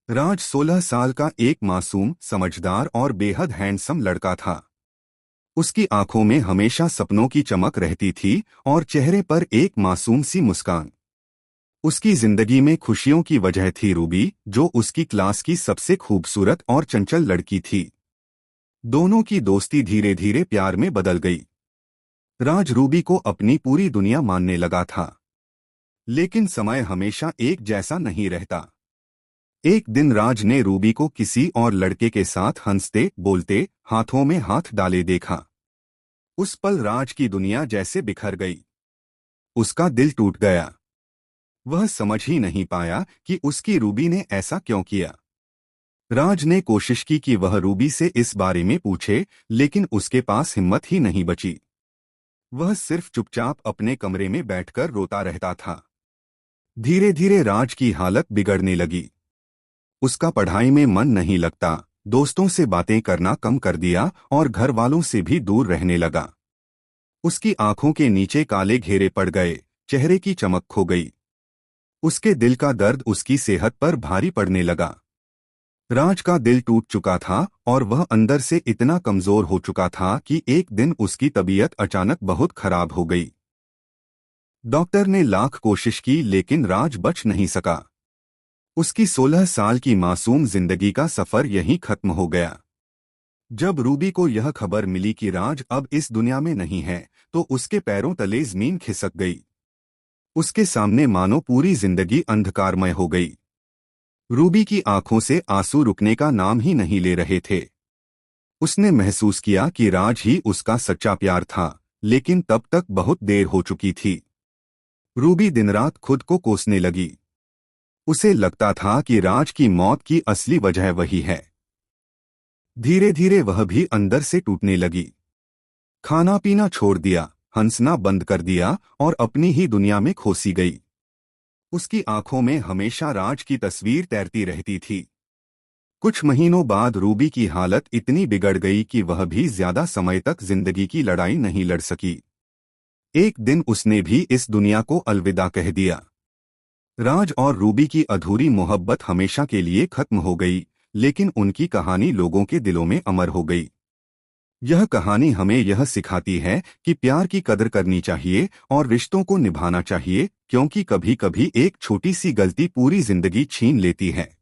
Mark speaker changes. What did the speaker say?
Speaker 1: राज 16 साल का एक मासूम, समझदार और बेहद हैंडसम लड़का था। उसकी आंखों में हमेशा सपनों की चमक रहती थी और चेहरे पर एक मासूम सी मुस्कान। उसकी जिंदगी में खुशियों की वजह थी रूबी, जो उसकी क्लास की सबसे खूबसूरत और चंचल लड़की थी। दोनों की दोस्ती धीरे धीरे प्यार में बदल गई। राज रूबी को अपनी पूरी दुनिया मानने लगा था। लेकिन समय हमेशा एक जैसा नहीं रहता। एक दिन राज ने रूबी को किसी और लड़के के साथ हंसते बोलते, हाथों में हाथ डाले देखा। उस पल राज की दुनिया जैसे बिखर गई। उसका दिल टूट गया। वह समझ ही नहीं पाया कि उसकी रूबी ने ऐसा क्यों किया। राज ने कोशिश की कि वह रूबी से इस बारे में पूछे, लेकिन उसके पास हिम्मत ही नहीं बची। वह सिर्फ चुपचाप अपने कमरे में बैठकर रोता रहता था। धीरे धीरे राज की हालत बिगड़ने लगी। उसका पढ़ाई में मन नहीं लगता, दोस्तों से बातें करना कम कर दिया और घर वालों से भी दूर रहने लगा। उसकी आंखों के नीचे काले घेरे पड़ गए, चेहरे की चमक खो गई। उसके दिल का दर्द उसकी सेहत पर भारी पड़ने लगा। राज का दिल टूट चुका था और वह अंदर से इतना कमजोर हो चुका था कि एक दिन उसकी तबीयत अचानक बहुत खराब हो गई। डॉक्टर ने लाख कोशिश की लेकिन राज बच नहीं सका। उसकी 16 साल की मासूम जिंदगी का सफर यहीं खत्म हो गया। जब रूबी को यह खबर मिली कि राज अब इस दुनिया में नहीं है, तो उसके पैरों तले जमीन खिसक गई। उसके सामने मानो पूरी जिंदगी अंधकारमय हो गई। रूबी की आंखों से आंसू रुकने का नाम ही नहीं ले रहे थे। उसने महसूस किया कि राज ही उसका सच्चा प्यार था, लेकिन तब तक बहुत देर हो चुकी थी। रूबी दिन रात खुद को कोसने लगी। उसे लगता था कि राज की मौत की असली वजह वही है। धीरे धीरे वह भी अंदर से टूटने लगी। खाना पीना छोड़ दिया, हंसना बंद कर दिया और अपनी ही दुनिया में खोसी गई। उसकी आंखों में हमेशा राज की तस्वीर तैरती रहती थी। कुछ महीनों बाद रूबी की हालत इतनी बिगड़ गई कि वह भी ज्यादा समय तक जिंदगी की लड़ाई नहीं लड़ सकी। एक दिन उसने भी इस दुनिया को अलविदा कह दिया। राज और रूबी की अधूरी मोहब्बत हमेशा के लिए खत्म हो गई, लेकिन उनकी कहानी लोगों के दिलों में अमर हो गई। यह कहानी हमें यह सिखाती है कि प्यार की कदर करनी चाहिए और रिश्तों को निभाना चाहिए, क्योंकि कभी कभी एक छोटी सी गलती पूरी जिंदगी छीन लेती है।